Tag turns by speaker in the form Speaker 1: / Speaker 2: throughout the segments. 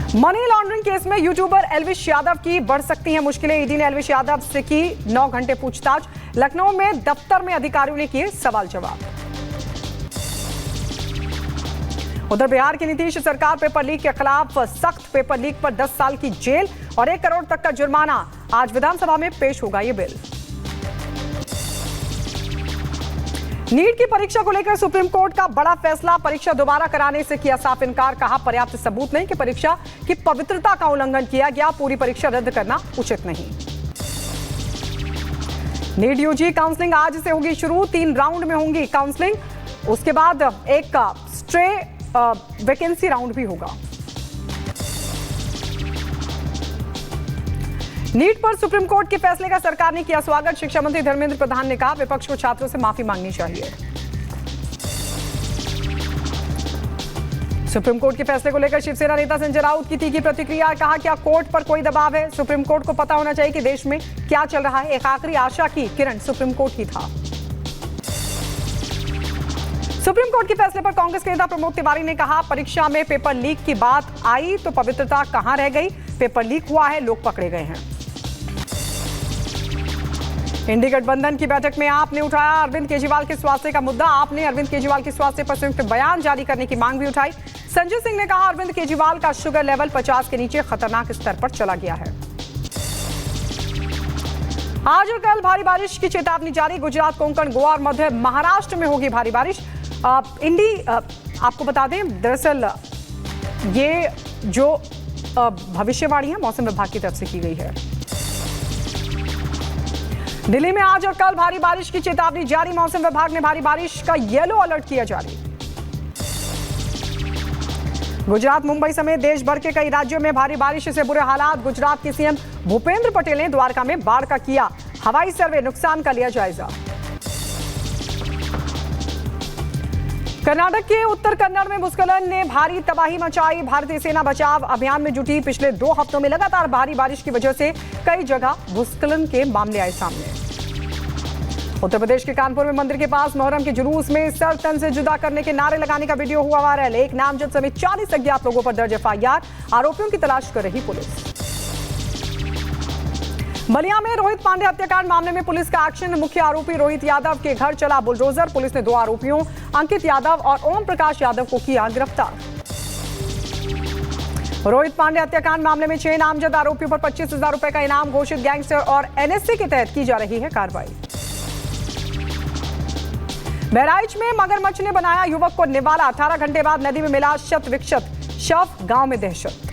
Speaker 1: Money laundering case में YouTuber Elvish Yadav की बढ़ सकती हैं मुश्किलें। ईडी ने एल्विश यादव से की 9 घंटे पूछताछ। लखनऊ में दफ्तर में अधिकारियों ने किए सवाल जवाब। उधर बिहार की नीतीश सरकार पेपर लीक के खिलाफ सख्त, पेपर लीक पर 10 साल की जेल और 1 करोड़ तक का जुर्माना। आज विधानसभा में पेश होगा ये बिल। नीट की परीक्षा को लेकर सुप्रीम कोर्ट का बड़ा फैसला। परीक्षा दोबारा कराने से किया साफ इनकार। कहा पर्याप्त सबूत नहीं कि परीक्षा की पवित्रता का उल्लंघन किया गया। पूरी परीक्षा रद्द करना उचित नहीं। नीट यूजी काउंसलिंग आज से होगी शुरू। 3 राउंड में होंगी काउंसलिंग। उसके बाद एक स्ट्रे वैकेंसी राउंड भी होगा। नीट पर सुप्रीम कोर्ट के फैसले का सरकार ने किया स्वागत। शिक्षा मंत्री धर्मेंद्र प्रधान ने कहा विपक्ष को छात्रों से माफी मांगनी चाहिए। सुप्रीम कोर्ट के फैसले को लेकर शिवसेना नेता संजय राउत की तीखी प्रतिक्रिया। कहा क्या कोर्ट पर कोई दबाव है? सुप्रीम कोर्ट को पता होना चाहिए कि देश में क्या चल रहा है। एक आखिरी आशा की किरण सुप्रीम कोर्ट ही था। सुप्रीम कोर्ट के फैसले पर कांग्रेस के नेता प्रमोद तिवारी ने कहा परीक्षा में पेपर लीक की बात आई तो पवित्रता कहां रह गई? पेपर लीक हुआ है, लोग पकड़े गए हैं। इंडी गठबंधन की बैठक में आपने उठाया अरविंद केजरीवाल के स्वास्थ्य का मुद्दा। आपने अरविंद केजरीवाल के स्वास्थ्य पर संयुक्त बयान जारी करने की मांग भी उठाई। संजय सिंह ने कहा अरविंद केजरीवाल का शुगर लेवल 50 के नीचे खतरनाक स्तर पर चला गया है। आज और कल भारी बारिश की चेतावनी जारी। गुजरात, कोंकण, गोवा और मध्य महाराष्ट्र में होगी भारी बारिश। इंडी आपको बता दें दरअसल ये जो भविष्यवाणी है मौसम विभाग की तरफ से की गई है। दिल्ली में आज और कल भारी बारिश की चेतावनी जारी। मौसम विभाग ने भारी बारिश का येलो अलर्ट किया जारी। गुजरात, मुंबई समेत देश भर के कई राज्यों में भारी बारिश से बुरे हालात। गुजरात के सीएम भूपेंद्र पटेल ने द्वारका में बाढ़ का किया हवाई सर्वे, नुकसान का लिया जायजा। कर्नाटक के उत्तर कन्नड़ में भूस्खलन ने भारी तबाही मचाई। भारतीय सेना बचाव अभियान में जुटी। पिछले 2 हफ्तों में लगातार भारी बारिश की वजह से कई जगह भूस्खलन के मामले आए सामने। उत्तर प्रदेश के कानपुर में मंदिर के पास मुहर्रम के जुलूस में सर तन से जुदा करने के नारे लगाने का वीडियो हुआ वायरल। एक नामजद समेत 40 अज्ञात लोगों पर दर्ज एफआईआर। आरोपियों की तलाश कर रही पुलिस। बलिया में रोहित पांडे हत्याकांड मामले में पुलिस का एक्शन। मुख्य आरोपी रोहित यादव के घर चला बुलडोजर। पुलिस ने 2 आरोपियों अंकित यादव और ओम प्रकाश यादव को किया गिरफ्तार। रोहित पांडे हत्याकांड मामले में 6 नामजद आरोपियों पर 25,000 रुपए का इनाम घोषित। गैंगस्टर और एनएसए के तहत की जा रही है कार्रवाई। बहराइच में मगरमच्छ ने बनाया युवक को निवाला। 18 घंटे बाद नदी में मिला शत विक्षत शव। गांव में दहशत।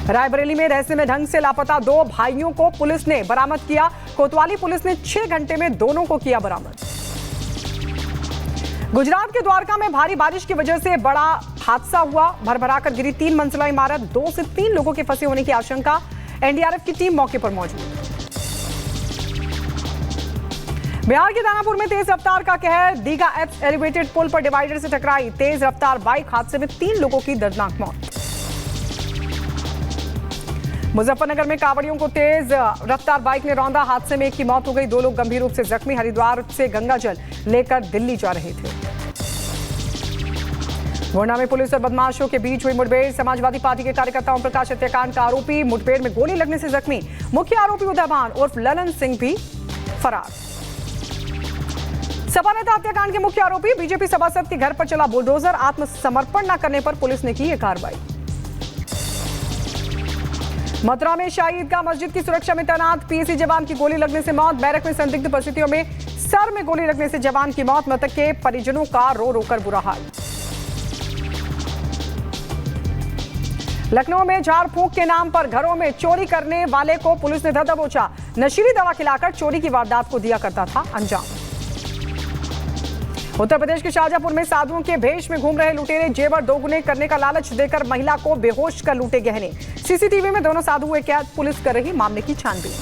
Speaker 1: रायबरेली में रहस्य में ढंग से लापता 2 भाइयों को पुलिस ने बरामद किया। कोतवाली पुलिस ने 6 घंटे में दोनों को किया बरामद। गुजरात के द्वारका में भारी बारिश की वजह से बड़ा हादसा हुआ। भरभराकर गिरी 3 मंजिला इमारत। 2 से 3 लोगों के फंसे होने की आशंका। एनडीआरएफ की टीम मौके पर मौजूद। बिहार के दानापुर में तेज रफ्तार का कहर। दीघा एप्स एलिवेटेड पुल पर डिवाइडर से टकराई तेज रफ्तार बाइक। हादसे में 3 लोगों की दर्दनाक मौत। मुजफ्फरनगर में कांवड़ियों को तेज रफ्तार बाइक ने रौंदा। हादसे में एक की मौत हो गई। 2 लोग गंभीर रूप से जख्मी। हरिद्वार से गंगा जल लेकर दिल्ली जा रहे थे। गोंडा में पुलिस और बदमाशों के बीच हुई मुठभेड़। समाजवादी पार्टी के कार्यकर्ता ओम प्रकाश हत्याकांड का आरोपी मुठभेड़ में गोली लगने से जख्मी। मुख्य आरोपी उदयभान उर्फ ललन सिंह भी फरार। सपा नेता हत्याकांड के मुख्य आरोपी बीजेपी सभासद के घर पर चला बुलडोजर। आत्मसमर्पण न करने पर पुलिस ने की यह कार्रवाई। मथुरा में शाही ईदगाह मस्जिद की सुरक्षा में तैनात पीएसी जवान की गोली लगने से मौत। बैरक में संदिग्ध परिस्थितियों में सर में गोली लगने से जवान की मौत। मृतक के परिजनों का रो रो कर बुरा हाल। लखनऊ में झाड़ फूंक के नाम पर घरों में चोरी करने वाले को पुलिस ने धर दबोचा। नशीली दवा खिलाकर चोरी की वारदात को दिया करता था अंजाम। उत्तर प्रदेश के शाहजहांपुर में साधुओं के भेष में घूम रहे लुटेरे जेवर दोगुने करने का लालच देकर महिला को बेहोश कर लूटे गहने। सीसीटीवी में दोनों साधु हुए कैद। पुलिस कर रही मामले की छानबीन।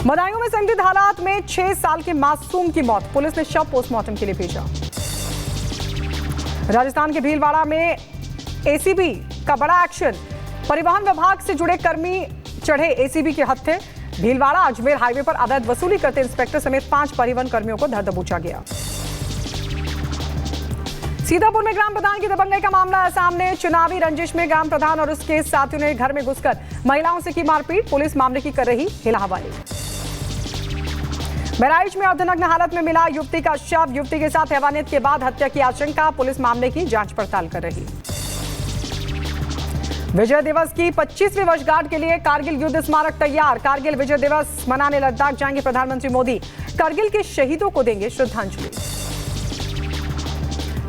Speaker 1: बदायूं में संदिग्ध हालात में 6 साल के मासूम की मौत। पुलिस ने शव पोस्टमार्टम के लिए भेजा। राजस्थान के भीलवाड़ा में एसीबी का बड़ा एक्शन। परिवहन विभाग से जुड़े कर्मी चढ़े एसीबी के हत्थे। भीलवाड़ा अजमेर हाईवे पर अवैध वसूली करते इंस्पेक्टर समेत 5 परिवहन कर्मियों को धर दबोचा गया। सीतापुर में ग्राम प्रधान की दबंगई का मामला है सामने। चुनावी रंजिश में ग्राम प्रधान और उसके साथियों ने घर में घुसकर महिलाओं से की मारपीट। पुलिस मामले की कर रही हिलाहवाली। बहराइच में अर्धनग्न हालत में मिला युवती का शव। युवती के साथ हैवानियत के बाद हत्या की आशंका। पुलिस मामले की जांच पड़ताल कर रही। विजय दिवस की 25वीं वर्षगांठ के लिए कारगिल युद्ध स्मारक तैयार। कारगिल विजय दिवस मनाने लद्दाख जाएंगे प्रधानमंत्री मोदी। कारगिल के शहीदों को देंगे श्रद्धांजलि।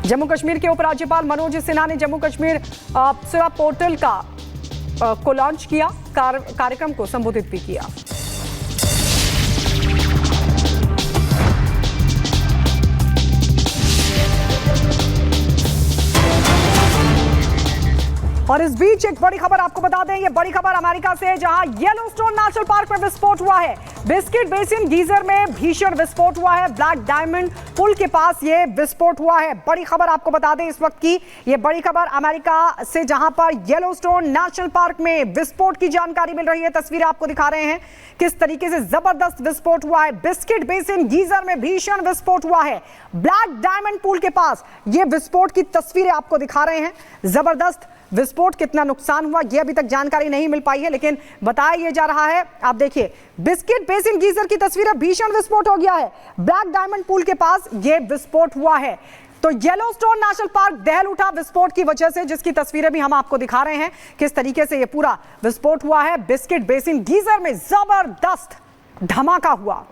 Speaker 1: जम्मू कश्मीर के उपराज्यपाल मनोज सिन्हा ने जम्मू कश्मीर सेवा पोर्टल को लॉन्च किया। कार्यक्रम को संबोधित भी किया। और इस बीच एक बड़ी खबर आपको बता दें, ये बड़ी खबर अमेरिका से है, जहां येलोस्टोन नेशनल पार्क में विस्फोट हुआ है। बिस्किट बेसिन गीजर में भीषण विस्फोट हुआ है। ब्लैक डायमंड पुल के पास ये विस्फोट हुआ है। बड़ी खबर आपको बता दें इस वक्त की, ये बड़ी खबर अमेरिका से, जहां पर येलोस्टोन नेशनल पार्क में विस्फोट की जानकारी मिल रही है। तस्वीरें आपको दिखा रहे हैं किस तरीके से जबरदस्त विस्फोट हुआ है। बिस्किट बेसिन गीजर में भीषण विस्फोट हुआ है। ब्लैक डायमंड पुल के पास ये विस्फोट की तस्वीरें आपको दिखा रहे हैं। जबरदस्त विस्फोट, कितना नुकसान हुआ यह अभी तक जानकारी नहीं मिल पाई है, लेकिन बताया यह जा रहा है। आप देखिए, बिस्किट बेसिन गीजर की तस्वीर, भीषण विस्फोट हो गया है। ब्लैक डायमंड पुल के पास यह विस्फोट हुआ है। तो येलोस्टोन नेशनल पार्क दहल उठा विस्फोट की वजह से, जिसकी तस्वीरें भी हम आपको दिखा रहे हैं किस तरीके से यह पूरा विस्फोट हुआ है। बिस्किट बेसिन गीजर में जबरदस्त धमाका हुआ।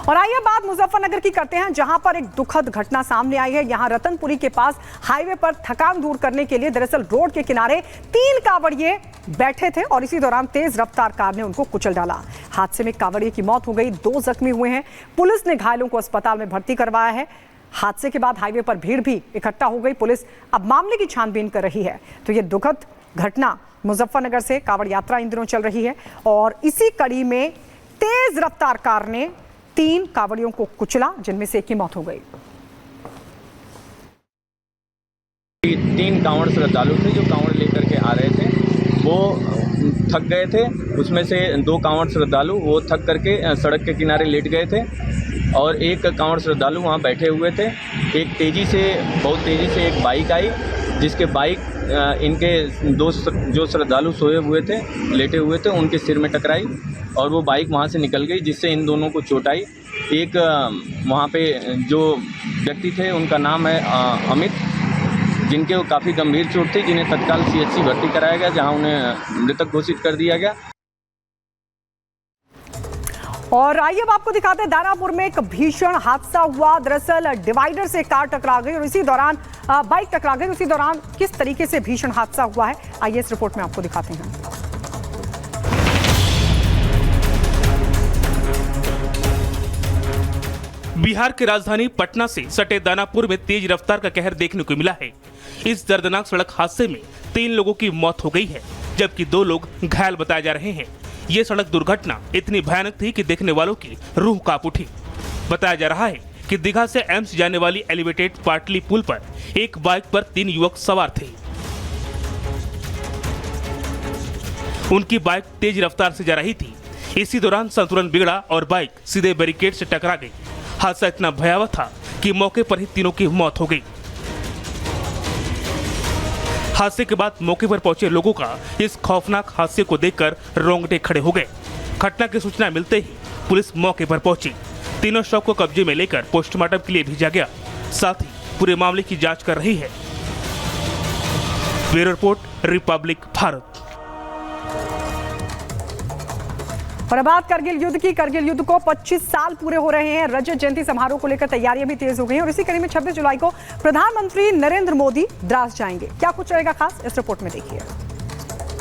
Speaker 1: और आइए बात मुजफ्फरनगर की करते हैं, जहां पर एक दुखद घटना सामने आई है। यहां रतनपुरी के पास हाईवे पर थकान दूर करने के लिए दरअसल रोड के किनारे 3 कांवड़िए बैठे थे और इसी दौरान तेज रफ्तार कार ने उनको कुचल डाला। हादसे में कांवड़िए की मौत हो गई, 2 जख्मी हुए हैं। पुलिस ने घायलों को अस्पताल में भर्ती करवाया है। हादसे के बाद हाईवे पर भीड़ भी इकट्ठा हो गई। पुलिस अब मामले की छानबीन कर रही है। तो ये दुखद घटना मुजफ्फरनगर से कांवड़ यात्रा इन दिनों चल रही है और इसी कड़ी में तेज रफ्तार कार ने 3 कांवड़ियों को कुचला, जिनमें से एक की मौत हो गई।
Speaker 2: 3 कांवड़ श्रद्धालु थे जो कांवड़ लेकर के आ रहे थे, वो थक गए थे। उसमें से 2 कांवड़ श्रद्धालु वो थक करके सड़क के किनारे लेट गए थे और 1 कांवड़ श्रद्धालु वहाँ बैठे हुए थे। बहुत तेज़ी से एक बाइक आई, जिसके बाइक इनके 2 जो श्रद्धालु सोए हुए थे, लेटे हुए थे, उनके सिर में टकराई और वो बाइक वहाँ से निकल गई, जिससे इन दोनों को चोट आई। एक वहाँ पे जो व्यक्ति थे उनका नाम है अमित, जिनके काफ़ी गंभीर चोट थी, जिन्हें तत्काल CHC भर्ती कराया गया, जहाँ उन्हें मृतक घोषित कर दिया गया।
Speaker 1: और आइए अब आपको दिखाते हैं, दानापुर में एक भीषण हादसा हुआ। दरअसल डिवाइडर से कार टकरा गई और इसी दौरान बाइक टकरा गई। उसी दौरान किस तरीके से भीषण हादसा हुआ है, आइए इस रिपोर्ट में आपको दिखाते हैं।
Speaker 3: बिहार की राजधानी पटना से सटे दानापुर में तेज रफ्तार का कहर देखने को मिला है। इस दर्दनाक सड़क हादसे में 3 लोगों की मौत हो गई है, जबकि 2 लोग घायल बताए जा रहे हैं। ये सड़क दुर्घटना इतनी भयानक थी कि देखने वालों की रूह कांप उठी। बताया जा रहा है कि दीघा से एम्स जाने वाली एलिवेटेड पाटली पुल पर एक बाइक पर 3 युवक सवार थे। उनकी बाइक तेज रफ्तार से जा रही थी। इसी दौरान संतुलन बिगड़ा और बाइक सीधे बैरिकेड से टकरा गई। हादसा इतना भयावह था कि मौके पर ही तीनों की मौत हो गई। हादसे के बाद मौके पर पहुंचे लोगों का इस खौफनाक हादसे को देखकर रोंगटे खड़े हो गए। घटना की सूचना मिलते ही पुलिस मौके पर पहुंची। तीनों शव को कब्जे में लेकर पोस्टमार्टम के लिए भेजा गया। साथ ही पूरे मामले की जांच कर रही है। Bureau report, Republic Bharat.
Speaker 1: और अब बात करगिल युद्ध की। करगिल युद्ध को 25 साल पूरे हो रहे हैं। रजत जयंती समारोह को लेकर तैयारियां भी तेज हो गई हैं और इसी कड़ी में 26 जुलाई को प्रधानमंत्री नरेंद्र मोदी द्रास जाएंगे। क्या कुछ रहेगा खास, इस रिपोर्ट में देखिए।